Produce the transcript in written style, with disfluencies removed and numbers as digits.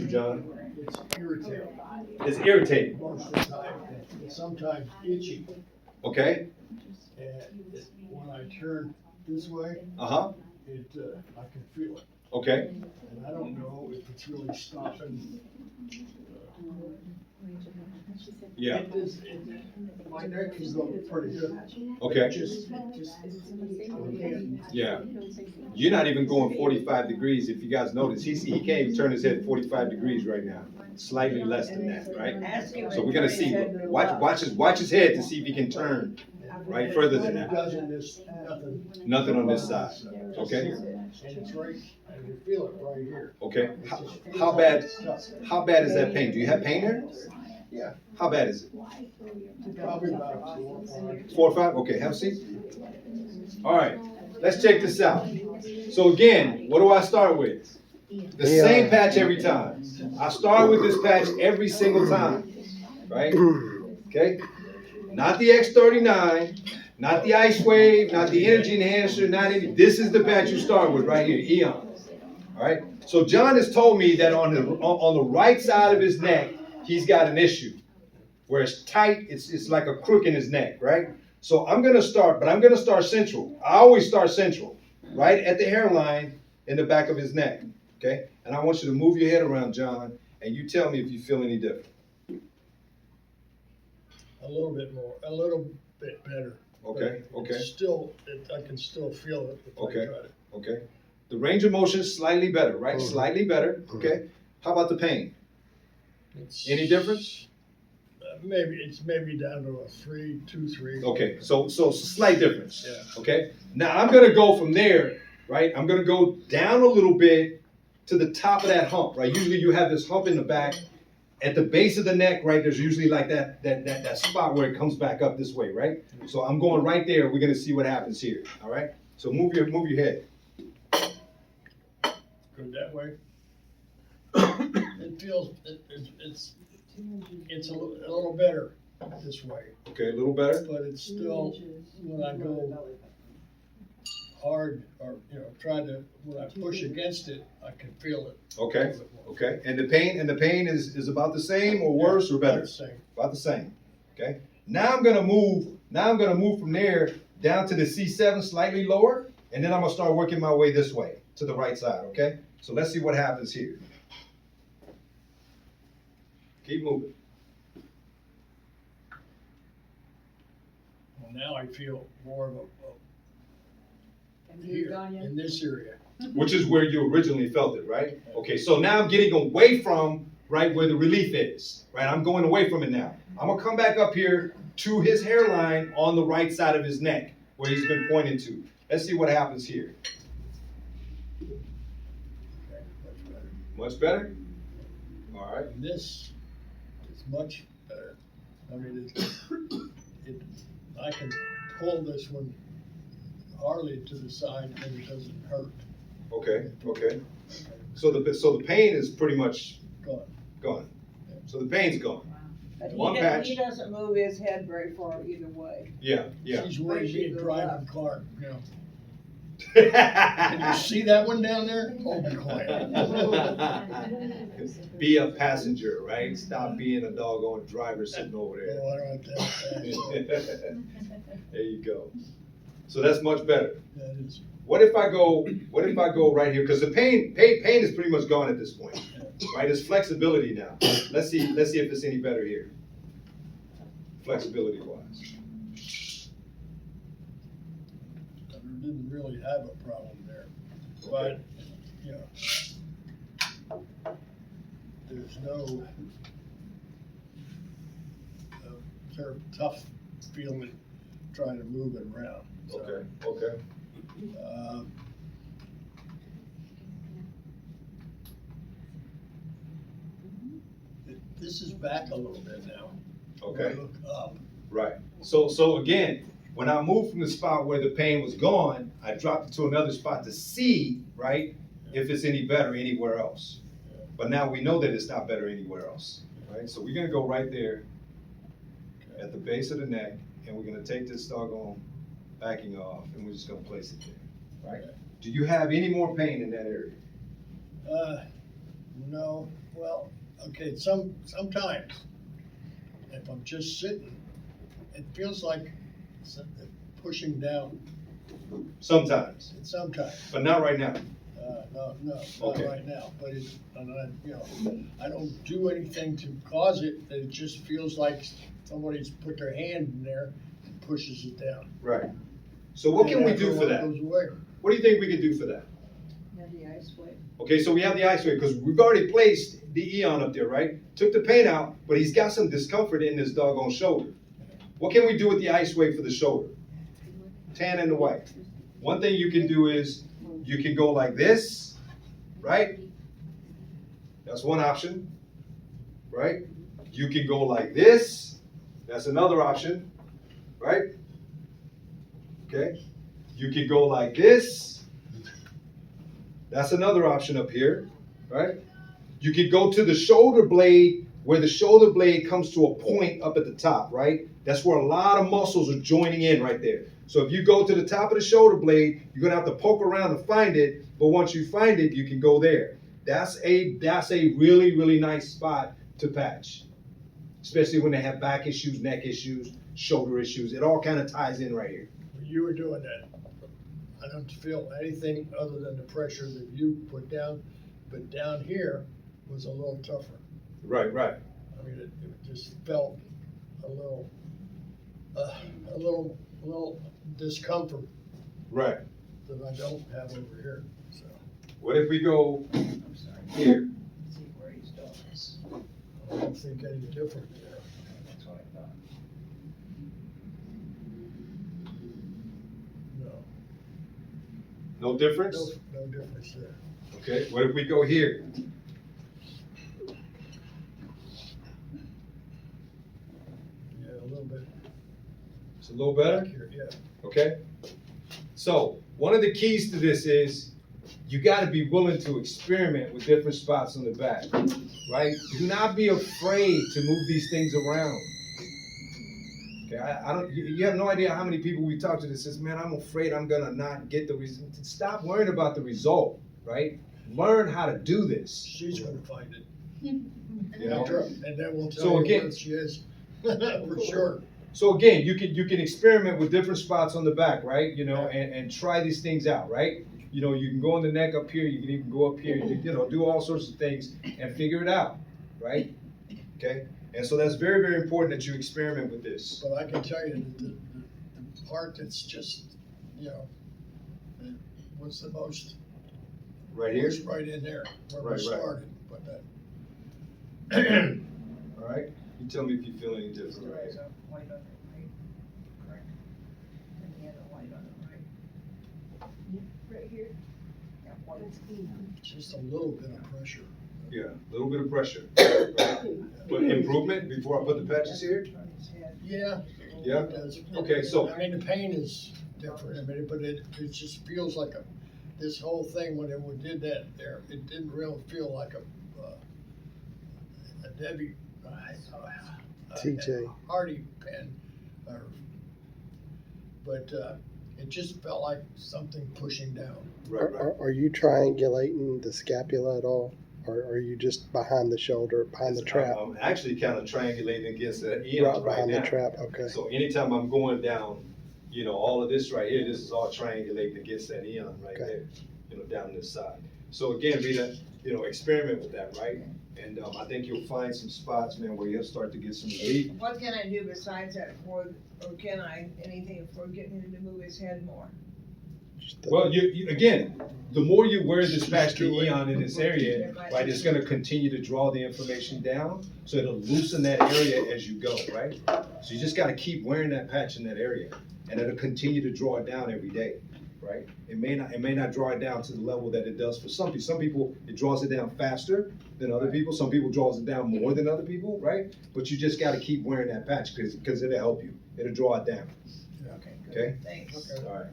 John? It's irritating. It's irritating. Most of the time. It's sometimes itchy. Okay. And when I turn this way, Uh-huh. I can feel it. Okay. And I don't know if it's really stopping. Yeah. My neck can go pretty good. Okay. Just Yeah. You're not even going 45 degrees. If you guys notice, he can't even turn his head 45 degrees right now. Slightly less than that, right? So we're gonna see. Watch his head to see if he can turn right further than that. Nothing on this side. Okay. And it's right, I can feel it right here. Okay. How bad is that pain? Do you have pain there? Yeah. How bad is it? Probably about 4 or 5. 4 or 5? Okay, have a seat. All right, let's check this out. So again, what do I start with? The same patch every time. I start with this patch every single time, right? Okay? Not the X39, not the Ice Wave, not the Energy Enhancer, not any. This is the patch you start with right here, Aeon. All right? So John has told me that on the right side of his neck, he's got an issue where it's tight, it's like a crook in his neck, right? So I'm gonna start central. I always start central, right at the hairline in the back of his neck, okay? And I want you to move your head around, John, and you tell me if you feel any different. A little bit more, a little bit better. Okay, okay. I can still feel it if I try to. Okay. The range of motion is slightly better, right? Slightly better, okay? How about the pain? Any difference? It's maybe down to a 3, 2, 3. Okay, so slight difference. Yeah. Okay. Now I'm gonna go from there, right? I'm gonna go down a little bit to the top of that hump, right? Usually you have this hump in the back. At the base of the neck, right? There's usually like that spot where it comes back up this way, right? So I'm going right there. We're gonna see what happens here. All right. So move your head. Go that way. It feels it's a little better this way, Okay, a little better. but it's still when I go hard or when I push against it, I can feel it. Okay. Okay. And the pain is about the same or worse or better? About the same. About the same. Okay. Now I'm gonna move from there down to the C7 slightly lower, and then I'm gonna start working my way this way to the right side. Okay. So let's see what happens here. Keep moving. Well, now I feel more of a here in this area. Which is where you originally felt it, right? Okay, so now I'm getting away from, right, where the relief is, right? I'm going away from it now. I'm gonna come back up here to his hairline on the right side of his neck, where he's been pointing to. Let's see what happens here. Okay, much better. Much better? All right. And this is much better. I mean, I can pull this one hardly to the side and it doesn't hurt. Okay, okay. So the pain is pretty much Gone. gone. So the pain's gone. But One patch. he doesn't move his head very far either way. Yeah, yeah. She's worried me Goes driving up. car, Can you see that one down there? Oh, be quiet. Be a passenger, right? Stop being a doggone driver sitting over there. Oh, I don't have that. There you go. So that's much better. That is, What if I go right here? Because the pain is pretty much gone at this point, right? It's flexibility now. Let's see if it's any better here. Flexibility wise. I didn't really have a problem there, but, there's no sort of tough feeling trying to move it around. So, Okay, okay. This is back a little bit now. Okay. Look up. Right. So again, when I moved from the spot where the pain was gone, I dropped it to another spot to see, right, if it's any better anywhere else. But now we know that it's not better anywhere else, right? So we're gonna go right there at the base of the neck, and we're gonna take this doggone backing off, and we're just gonna place it there, right? Do you have any more pain in that area? No, well, okay, sometimes, if I'm just sitting, it feels like pushing down, Sometimes, sometimes. but not right now. No, not Okay. right now, but it, and I don't do anything to cause it, it just feels like somebody's put their hand in there and pushes it down. Right. So what can we And do for after a that? while it goes away. What do you think we can do for that? Yeah, the ice wave. Okay, so we have the ice wave, because we've already placed the Aeon up there, right? Took the paint out, but he's got some discomfort in his doggone shoulder. What can we do with the ice wave for the shoulder? Tan and the white. One thing you can do is, you can go like this, right? That's one option, right? You can go like this. That's another option, right? Okay. You can go like this. That's another option up here, right? You could go to the shoulder blade, where the shoulder blade comes to a point up at the top, right? That's where a lot of muscles are joining in right there. So if you go to the top of the shoulder blade, you're gonna have to poke around to find it, but once you find it, you can go there. That's a really, really nice spot to patch, especially when they have back issues, neck issues, shoulder issues. It all kind of ties in right here. When you were doing that, I don't feel anything other than the pressure that you put down, but down here was a little tougher. Right, right. I mean, it just felt a little discomfort Right. that I don't have over here, so. What if we go I'm sorry. here? See where he's doing this. I don't think any different there. That's what I thought. No, No difference? no difference there. Okay, what if we go here? Yeah, a little bit It's a little better? back here, yeah. Okay? So, one of the keys to this is you got to be willing to experiment with different spots on the back, right? Do not be afraid to move these things around. Okay, I don't. You have no idea how many people we talk to that says, "Man, I'm afraid I'm gonna not get the result." Stop worrying about the result, right? Learn how to do this. She's gonna find it. You know? And then we'll So tell you again- where she is, for sure. So again, you can experiment with different spots on the back, right? You know, and try these things out, right? You know, you can go on the neck up here, you can even go up here, you know, do all sorts of things and figure it out, right? Okay? And so that's very, very important that you experiment with this. But I can tell you that the part that's just, you know, was the most, Right here? was right in there, where we Right, right. started, but that. All right? You tell me if you feel any different. There is a white on the right, correct? And the other white on the right. Right here. Yeah, white. That's Aeon. Just a little bit of pressure. Yeah, a little bit of pressure. Right? But improvement before I put the patches here? On his head. Yeah. Yeah? It does. Okay, so- I mean, the pain is different, I mean, but it just feels like this whole thing, when we did that there, it didn't really feel like a Debbie, TJ. Hardy pen, but it just felt like something pushing down. Right, right. Are you triangulating the scapula at all? Or are you just behind the shoulder, behind the trap? I'm actually kind of triangulating against that Right Aeon right behind now. the trap, okay. So anytime I'm going down, you know, all of this right here, this is all triangulating against that Aeon right Okay. there, you know, down this side. So again, Rita, you know, experiment with that, right? And I think you'll find some spots, man, where you'll start to get some relief. What can I do besides that or can I, anything for getting him to move his head more? Just the- Well, you again, the more you wear this patch to Aeon in this area, right, it's gonna continue to draw the inflammation down, so it'll loosen that area as you go, right? So you just gotta keep wearing that patch in that area, and it'll continue to draw it down every day, right? It may not draw it down to the level that it does for some people. Some people, it draws it down faster than other people. Some people draws it down more than other people, right? But you just gotta keep wearing that patch, because it'll help you. It'll draw it down, Okay, okay? good, thanks. Okay. All right.